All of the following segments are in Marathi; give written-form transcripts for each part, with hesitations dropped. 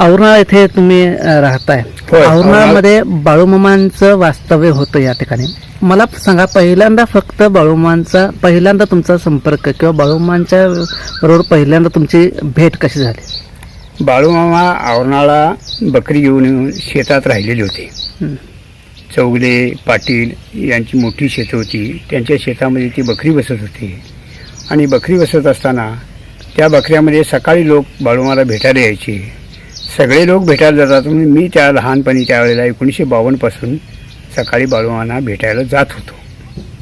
औरनाळ येथे तुम्ही राहताय. होय, औरनाळमध्ये बाळूमामांचं वास्तव्य होतं या ठिकाणी. मला सांगा, पहिल्यांदा फक्त बाळूमांचा पहिल्यांदा तुमचा संपर्क किंवा बाळूमांच्या बरोबर पहिल्यांदा तुमची भेट कशी झाली? बाळूमामा औरणाळा बकरी घेऊन येऊन शेतात राहिलेले होते. हं. चौगले पाटील यांची मोठी शेतं होती. त्यांच्या शेतामध्ये ती बकरी बसत होती आणि बकरी बसत असताना त्या बकऱ्यामध्ये सकाळी लोक बाळूमाला भेटायला यायचे. सगळे लोक भेटायला जातात. म्हणून मी त्या लहानपणी त्यावेळेला 1952 पासून सकाळी बाळूमांना भेटायला जात होतो.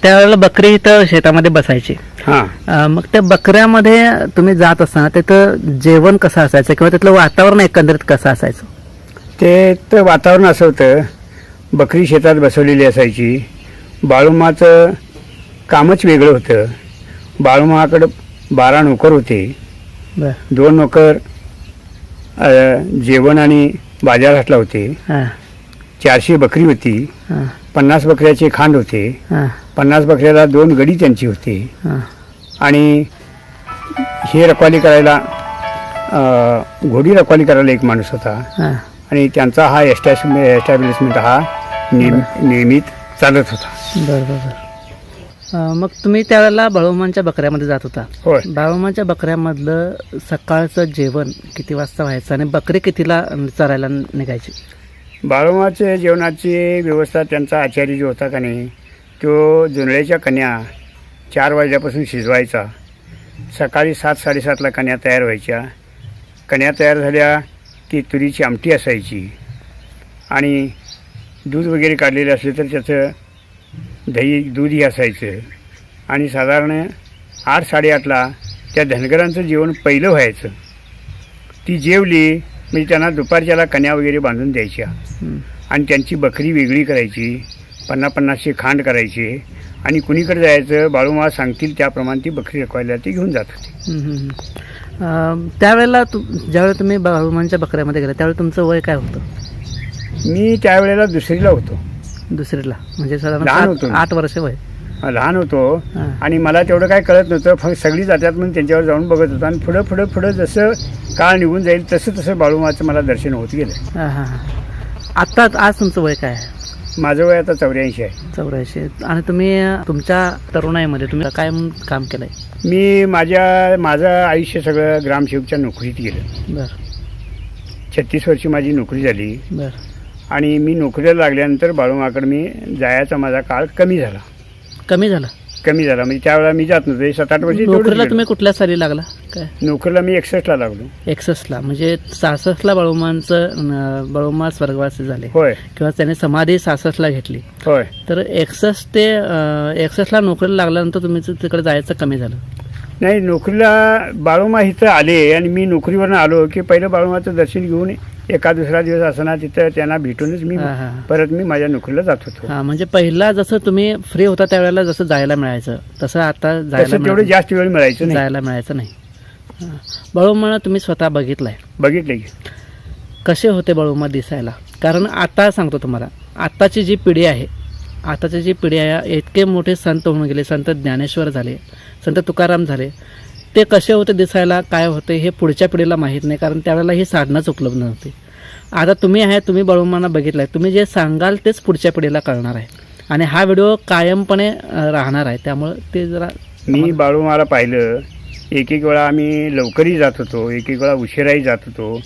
त्यावेळेला बकरी इथं शेतामध्ये बसायची. हां, मग त्या बकऱ्यामध्ये तुम्ही जात असताना तिथं जेवण कसं असायचं किंवा तिथलं वातावरण एकंदरीत कसं असायचं? ते तर वातावरण असं होतं, बकरी शेतात बसवलेली असायची. बाळूमाचं कामच वेगळं होतं. बाळूमाकडं 12 नोकर होते. बरं. 2 नोकर जेवण आणि बाजार हाटला होते. हां 400 बकरी होती. हां 50 बकऱ्याचे खांड होते. हां 50 बकऱ्याला 2 गडी त्यांची होते. हां आणि हे रखवाली करायला घोडी रखवाली करायला एक माणूस होता. हां. आणि त्यांचा हा एस्टॅब्लिशमेंट हा नियमित चालत होता. बरं बरं बरं. मग तुम्ही त्यावेळेला बाळूमांच्या बकऱ्यामध्ये जात होता. होय. बाळूमांच्या बकऱ्यामधलं सकाळचं जेवण किती वाजता व्हायचं आणि बकरी कितीला चरायला निघायची? बाळूमाचे जेवणाची व्यवस्था त्यांचा आचारी जो होता का नाही, तो जुनळ्याच्या कन्या 4 वाजल्यापासून शिजवायचा. सकाळी 7-7:30ला कन्या तयार व्हायच्या. कन्या तयार झाल्या की तुरीची आमटी असायची आणि दूध वगैरे काढलेले असले तर त्याचं दूधही असायचं. आणि साधारण 8-8:30ला त्या धनगरांचं जेवण पहिलं व्हायचं. ती जेवली म्हणजे त्यांना दुपारच्याला कन्या वगैरे बांधून द्यायच्या आणि त्यांची बकरी वेगळी करायची. 50-50चे खांड करायचे आणि कुणीकडे जायचं बाळूमा सांगतील त्याप्रमाणे ती बकरी रखवायला ती घेऊन जात होती. त्यावेळेला ज्यावेळेला तुम्ही बाळूमांच्या बकऱ्यामध्ये गेला त्यावेळेला तुमचं वय काय होतं? मी त्यावेळेला 2रीला होतो. 2रीला म्हणजे लहान साधारण होतो. 8 वर्ष वय. लहान होतो हां. आणि मला तेवढं काय कळत नव्हतं. फक्त सगळी जातात म्हणून त्यांच्यावर जाऊन बघत होतो आणि पुढं जसं काळ निघून जाईल तसं बाळूमाचं मला दर्शन होत गेलं. हां हां हां. आता आज तुमचं वय काय आहे? माझं वय आता 84 आहे. 84. आणि तुम्ही तुमच्या तरुणाईमध्ये तुम्ही काय म्हणून काम केलं आहे? मी माझं आयुष्य सगळं ग्रामसेवकच्या नोकरीत गेलं. बरं 36 वर्षी माझी नोकरी झाली. बरं. आणि मी नोकरीला लागल्यानंतर बाळूमाकडे मी जायचा माझा काळ कमी झाला. म्हणजे त्यावेळेला मी जात नव्हतो. 7-8 वर्षी नोकरीला तुम्ही कुठल्या साली लागला काय? नोकरीला मी 61ला लागलो. 61ला म्हणजे 66ला बाळूमा स्वर्गवासी झाले. होय किंवा त्याने समाधी 66ला घेतली. होय. तर 61 ते 61ला नोकरीला लागल्यानंतर तुम्ही तिकडे जायचं कमी झालं? नाही, नोकरीला बाळूमा इथं आले आणि मी नोकरीवरून आलो की पहिलं बाळूमाचं दर्शन घेऊन एका दुसरा दिवस असताना तिथं त्यांना भेटूनच मी परत माझ्या नोकरीला जात होतो. हां म्हणजे पहिला जसं तुम्ही फ्री होता त्यावेळेला जसं जायला मिळायचं तसं आता तेवढं जास्त वेळ मिळायचं नाही. जायला मिळायचं नाही. बाळूमा तुम्ही स्वतः बघितलं की कसे होते बाळूमा दिसायला? कारण आता सांगतो तुम्हाला, आत्ताची जी पिढी आहे इतके मोठे संत होऊन गेले. संत ज्ञानेश्वर झाले, संत तुकाराम झाले. ते कसे होते दिसायला, काय होते हे पुढच्या पिढीला माहीत नाही, कारण त्यावेळेला ही साधनच उपलब्ध नव्हती. आता तुम्ही बाळूमांना बघितलं आहे, तुम्ही जे सांगाल तेच पुढच्या पिढीला कळणार आहे आणि हा व्हिडिओ कायमपणे राहणार आहे. त्यामुळं ते जरा मी बाळूमाला पाहिलं. एक वेळा आम्ही लवकरही जात होतो, एक वेळा उशिराही जात होतो.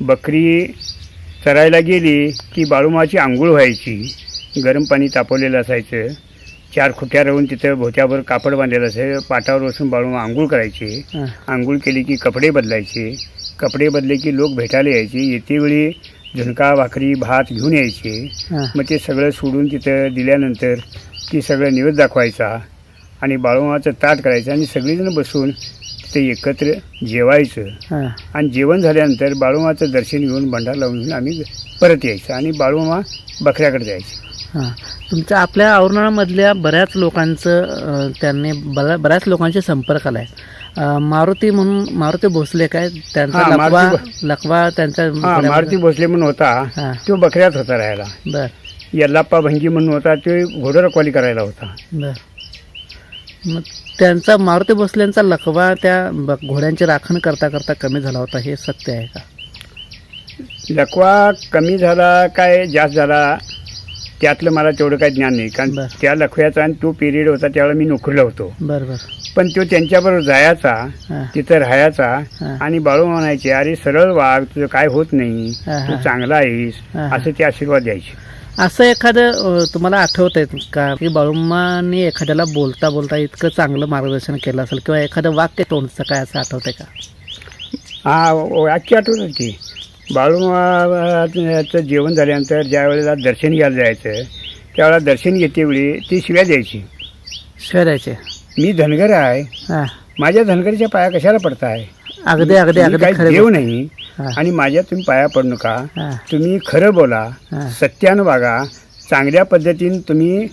बकरी चरायला गेली की बाळूमाची आंघोळ व्हायची. गरम पाणी तापवलेलं असायचं. 4 खुट्या राहून तिथं भोत्यावर कापड बांधलेलं असायचं. पाटावर बसून बाळूमा आंघोळ करायचे. आंघोळ केली की कपडे बदलायचे. कपडे बदले की लोक भेटायला यायचे. येतेवेळी झुणका भाकरी भात घेऊन यायचे. मग ते सगळं सोडून तिथं दिल्यानंतर ती सगळं निवेद दाखवायचा आणि बाळूमाचं ताट करायचं आणि सगळीजण बसून ते एकत्र जेवायचं. आणि जेवण झाल्यानंतर बाळूमाचं दर्शन घेऊन भंडार लावून आम्ही परत यायचं आणि बाळूमा बकऱ्याकडे जायचं. हां तुमच्या आपल्या औरणाळ्यामधल्या बऱ्याच लोकांशी संपर्क आला आहे. मारुती भोसले काय त्यांचा लकवा त्यांचा मारुती भोसले म्हणून होता, तो बकऱ्यात होता राहायला. बर. यल्लाप्पा भंगी म्हणून होता, तो घोडं रखवाली करायला होता. बर. मग त्यांचा मारुती भोसलेंचा लकवा त्या घोड्यांची राखण करता करता कमी झाला होता, हे सत्य आहे का? लकवा कमी झाला काय जास्त झाला त्यातलं मला तेवढं काही ज्ञान नाही, कारण बरं. त्या लकव्याचा आणि तो पिरियड होता त्यावेळेला मी नोकरीला होतो. बरं बरं. पण तो त्यांच्याबरोबर जायचा, हां तिथं राहायचा हां आणि बाळू म्हणायचे, अरे सरळ वाग, तुझं काय होत नाही, हां, तू हां. चांगला आहेस, हां, हां. असं ते आशीर्वाद द्यायचे. असं एखादं तुम्हाला आठवत आहे का की बाळूमांनी एखाद्याला बोलता बोलता इतकं चांगलं मार्गदर्शन केलं असेल किंवा एखादं वाक्य तोंडचं काय असं आठवतंय का? हा वाक्य आठवतं की बाळूमाचं जेवण झाल्यानंतर ज्या वेळेला दर्शन घ्यायला जायचं त्यावेळेला दर्शन घेतेवेळी ती शिव्या द्यायची. शिवाय द्यायचे. मी धनगर आहे, हां माझ्या धनगरच्या पाया कशाला पडताय, अगदी अगदी मी अगदी काही खरं देव बोल. नाही हां आणि माझ्या तुम्ही पाया पडू नका, हां तुम्ही खरं बोला, हां सत्यानं वागा, चांगल्या पद्धतीने तुम्ही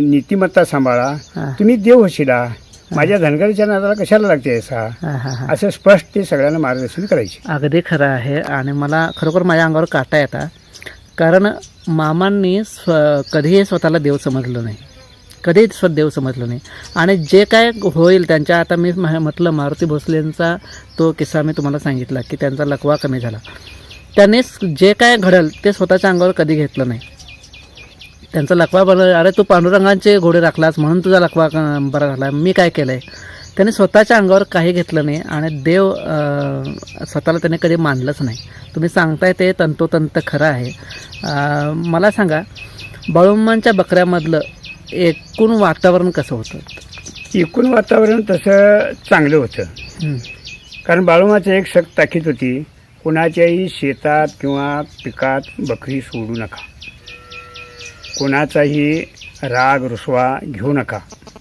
नीतिमत्ता सांभाळा, हां तुम्ही देव होशिला, माझ्या धनगरच्या नादाला कशाला लागते असा, हां हां हां. असं स्पष्ट ते सगळ्यांना मार्गदर्शन करायचे. अगदी खरं आहे आणि मला खरोखर माझ्या अंगावर काटा येतात, कारण मामांनी कधीही स्वतःला देव समजलं नाही, कधीच देव समजलं नाही. आणि जे काय होईल त्यांच्या, आता मी म्हटलं मारुती भोसलेंचा तो किस्सा मी तुम्हाला सांगितला की त्यांचा लकवा कमी झाला, त्यांनी जे काय घडेल ते स्वतःच्या अंगावर कधी घेतलं नाही. त्यांचा लकवा बरं, अरे तू पांडुरंगांचे घोडे राखलास म्हणून तुझा लकवा बरा झाला, मी काय केलं आहे, त्यांनी स्वतःच्या अंगावर काही घेतलं नाही आणि देव स्वतःला त्याने कधी मानलंच नाही. तुम्ही सांगताय ते तंतोतंत खरं आहे. मला सांगा, बाळूमांच्या बकऱ्यामधलं एकूण वातावरण कसं होतं? एकूण वातावरण तसं चांगलं होतं, हं, कारण बाळूमाचं एक सक्त ताकीद होती, कुणाच्याही शेतात किंवा पिकात बकरी सोडू नका, कुणाचाही राग रुसवा घेऊ नका,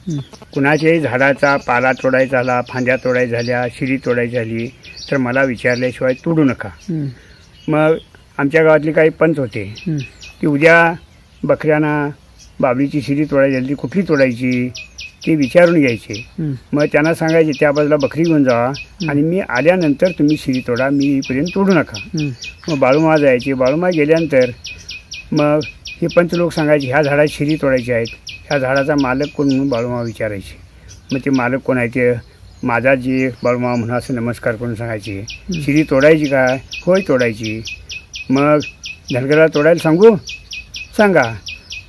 हं, कुणाच्याही झाडाचा पाला तोडायचा झाला, फांद्या तोडायच्या झाल्या, शिरी तोडायची झाली तर मला विचारल्याशिवाय तोडू नका. हं, मग आमच्या गावातले काही पंच होते हं, की उद्या बकऱ्यांना बाबळीची शिरी तोडायची झाली, ती कुठली तोडायची ते विचारून घ्यायचे. हं, मग त्यांना सांगायचे त्या बाजूला बकरी घेऊन जावा आणि मी आल्यानंतर तुम्ही शिरी तोडा, मी येईपर्यंत तोडू नका. हं, मग बाळूमा जायचे, बाळूमा गेल्यानंतर मग हे पंच लोक सांगायचे ह्या झाडाची शिरी तोडायची आहेत, ह्या झाडाचा मालक कोण म्हणून बाळूमा विचारायचे. मग ते मालक कोण आहे ते माझा जे बाळूमा म्हणून असं नमस्कार करून सांगायचे, शिरी तोडायची काय, होय तोडायची. मग धनगराला तोडायला सांगू, सांगा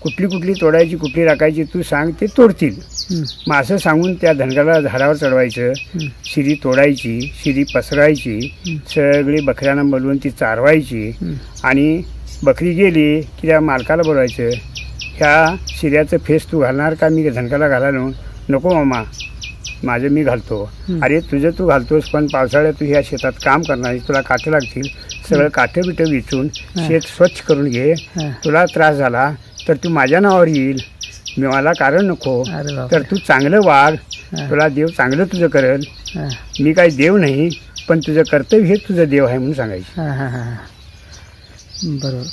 कुठली कुठली तोडायची कुठली राखायची तू सांग, ते तोडतील. हं, मग असं सांगून त्या धनगराला झाडावर चढवायचं, हं, शिरी तोडायची, शिरी पसरायची, हं, सगळी बकऱ्यांना बोलवून ती चारवायची हं, आणि बकरी गेली की त्या मालकाला बोलवायचं, ह्या शिऱ्याचं फेस तू घालणार का, मी धनगराला घालायला नको मामा, माझं मी घालतो. हं. अरे तुझं तू घालतोस, पण पावसाळ्यात तू ह्या शेतात काम करणार, तुला काठं लागतील, सगळं काठं बिठं विचून शेत स्वच्छ करून घे, हां. तुला त्रास झाला तर तू माझ्या नावावर येईल, मी मला कारण नको, अरे बापरे. तर तू चांगलं वाग, हां, तुला देव चांगलं तुझं करेल, हां, मी काही देव नाही पण तुझं कर्तव्य हे तुझं देव आहे म्हणून सांगायचं. हां, हां, हां. बरोबर.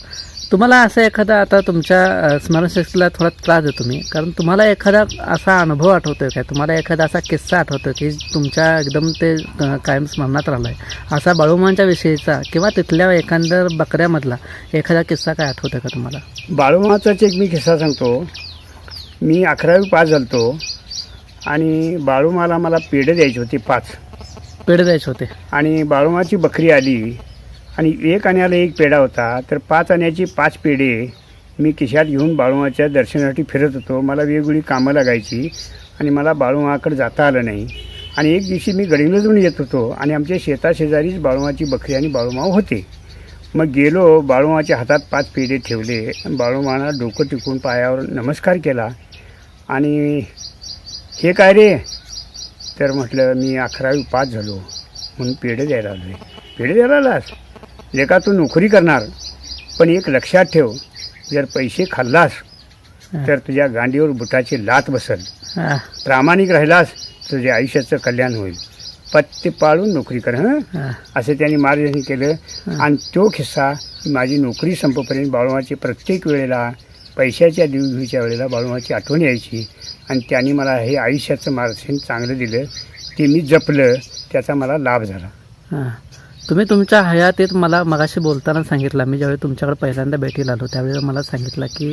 तुम्हाला असं एखादा, आता तुमच्या स्मरणशक्तीला थोडा त्रास देतो मी, कारण तुम्हाला एखादा असा अनुभव आठवतोय काय, तुम्हाला एखादा असा किस्सा आठवतोय की तुमच्या एकदम ते कायम स्मरणात राहिला आहे असा बाळूमांच्या विषयीचा किंवा तिथल्या एखाद्या बकऱ्यामधला एखादा किस्सा काय आठवतोय का तुम्हाला? बाळूमाचाच एक मी किस्सा सांगतो. मी 11वी पास झालतो आणि बाळूमाला मला पेढे द्यायचे होते 5, पेढे द्यायचे होते. आणि बाळूमाची बकरी आली आणि 1 आण्याला 1 पेढा होता, तर 5 आण्याची 5 पेढे मी खिशात घेऊन बाळूमाच्या दर्शनासाठी फिरत होतो. मला वेगवेगळी कामं लागायची आणि मला बाळूमाकडे जाता आलं नाही. आणि एक दिवशी मी गडिंग्लजहून येत होतो आणि आमच्या शेताशेजारीच बाळूमाची बकरी आणि बाळूमाव होते. मग गेलो, बाळूमाच्या हातात 5 पेढे ठेवले, बाळूमाला डोकं टिकून पायावर नमस्कार केला आणि हे काय रे, तर म्हटलं मी 11वी पास झालो म्हणून पेढे द्यायला आलो आहे. पेढे द्यायला आलास, लेका तू नोकरी करणार, पण एक लक्षात ठेव, जर पैसे खाल्लास तर तुझ्या गांडीवर बुटाची लात बसल, हां, प्रामाणिक राहिलास तुझ्या आयुष्याचं कल्याण होईल, पत्ते पाळून नोकरी कर हं, हां, असं त्यांनी मार्गदर्शन केलं. आणि तो किस्सा माझी नोकरी संपेपर्यंत बाळूमाची प्रत्येक वेळेला पैशाच्या दिवशीच्या वेळेला बाळूमाची आठवण यायची आणि त्यांनी मला हे आयुष्याचं मार्गदर्शन चांगलं दिलं, ते मी जपलं, त्याचा मला लाभ झाला. हां. तुम्ही तुमच्या हयातीत मला मगाशी बोलताना सांगितलं, मी ज्यावेळी तुमच्याकडे पहिल्यांदा भेटीला आलो त्यावेळी मला सांगितलं की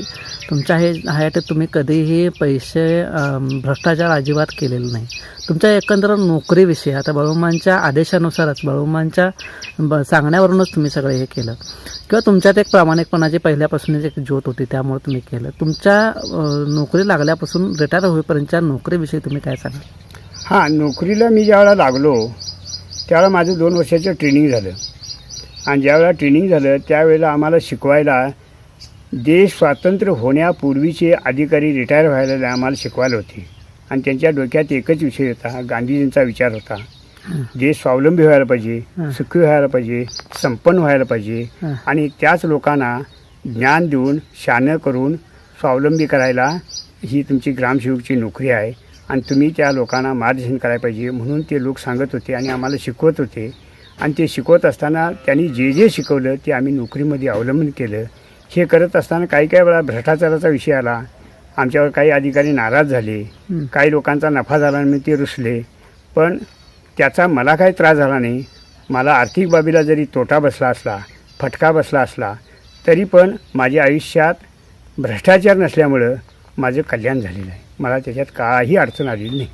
तुमच्या हयातीत तुम्ही कधीही पैसे भ्रष्टाचार अजिबात केलेलं नाही. तुमच्या एकंदर नोकरीविषयी आता बाळूमांच्या आदेशानुसारच बाळूमांच्या सांगण्यावरूनच तुम्ही सगळं हे केलं किंवा तुमच्यात एक प्रामाणिकपणाची पहिल्यापासूनच एक ज्योत होती त्यामुळे तुम्ही केलं. तुमच्या नोकरी लागल्यापासून रिटायर होईपर्यंतच्या नोकरीविषयी तुम्ही काय सांगाल? हां, नोकरीला मी ज्यावेळेला लागलो त्यावेळेला माझं 2 वर्षाचं ट्रेनिंग झालं आणि ज्यावेळेला ट्रेनिंग झालं त्यावेळेला आम्हाला शिकवायला देश स्वातंत्र्य होण्यापूर्वीचे अधिकारी रिटायर व्हायला आम्हाला शिकवायला होते आणि त्यांच्या डोक्यात एकच विषय होता, गांधीजींचा विचार होता, देश स्वावलंबी व्हायला पाहिजे, सुखी व्हायला पाहिजे, संपन्न व्हायला पाहिजे आणि त्याच लोकांना ज्ञान देऊन शहाणं करून स्वावलंबी करायला ही तुमची ग्रामसेवकची नोकरी आहे आणि तुम्ही त्या लोकांना मार्गदर्शन करायला पाहिजे म्हणून ते लोक सांगत होते आणि आम्हाला शिकवत होते. आणि ते शिकवत असताना त्यांनी जे जे शिकवलं ते आम्ही नोकरीमध्ये अवलंबन केलं. हे करत असताना काही वेळा भ्रष्टाचाराचा विषय आला, आमच्यावर काही अधिकारी नाराज झाले, काही लोकांचा नफा झाला आणि ते रुसले, पण त्याचा मला काही त्रास झाला नाही. मला आर्थिक बाबीला जरी तोटा बसला असला, फटका बसला असला तरी पण माझ्या आयुष्यात भ्रष्टाचार नसल्यामुळं माझं कल्याण झालेलं आहे. मला त्याच्यात काही अडचण आलेली नाही.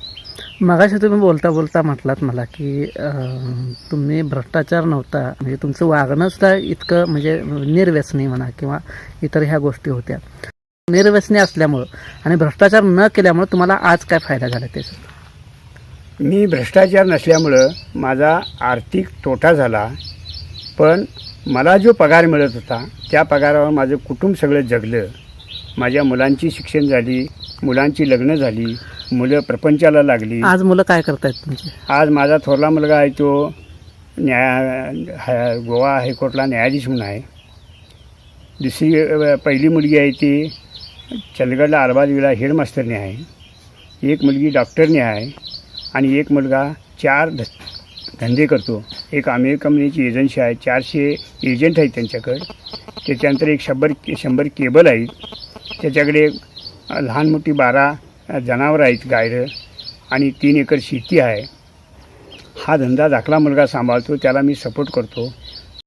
मगाशी तुम्ही बोलता बोलता म्हटलात मला की तुम्ही भ्रष्टाचार नव्हता, म्हणजे तुमचं वागणंसुद्धा इतकं म्हणजे निर्व्यसनी म्हणा किंवा इतर ह्या गोष्टी होत्या. निर्व्यसनी असल्यामुळं आणि भ्रष्टाचार न केल्यामुळं तुम्हाला आज काय फायदा झाला ते? मी भ्रष्टाचार नसल्यामुळं माझा आर्थिक तोटा झाला, पण मला जो पगार मिळत होता त्या पगारावर माझं कुटुंब सगळं जगलं. माझ्या मुलांची शिक्षण झाली, मुलांची लग्न झाली, मुलं प्रपंचाला लागली. आज मुलं काय करतायत तुमची? आज माझा थोरला मुलगा आहे तो गोवा हायकोर्टला न्यायाधीश म्हणून आहे. पहिली मुलगी आहे ती चंदगडला अलाहाबादला हेडमास्टरने आहे. एक मुलगी डॉक्टरने आहे आणि एक मुलगा 4 धंदे करतो. एक अमेरिकन कंपनीची एजन्सी आहे, 400 एजंट आहेत त्यांच्याकडे. त्याच्यानंतर एक 100 केबल आहेत. त्याच्याकडे लहान मोठी 12 जनावरं आहेत, गायरं, आणि 3 एकर शेती आहे. हा धंदा धाकला मुलगा सांभाळतो, त्याला मी सपोर्ट करतो.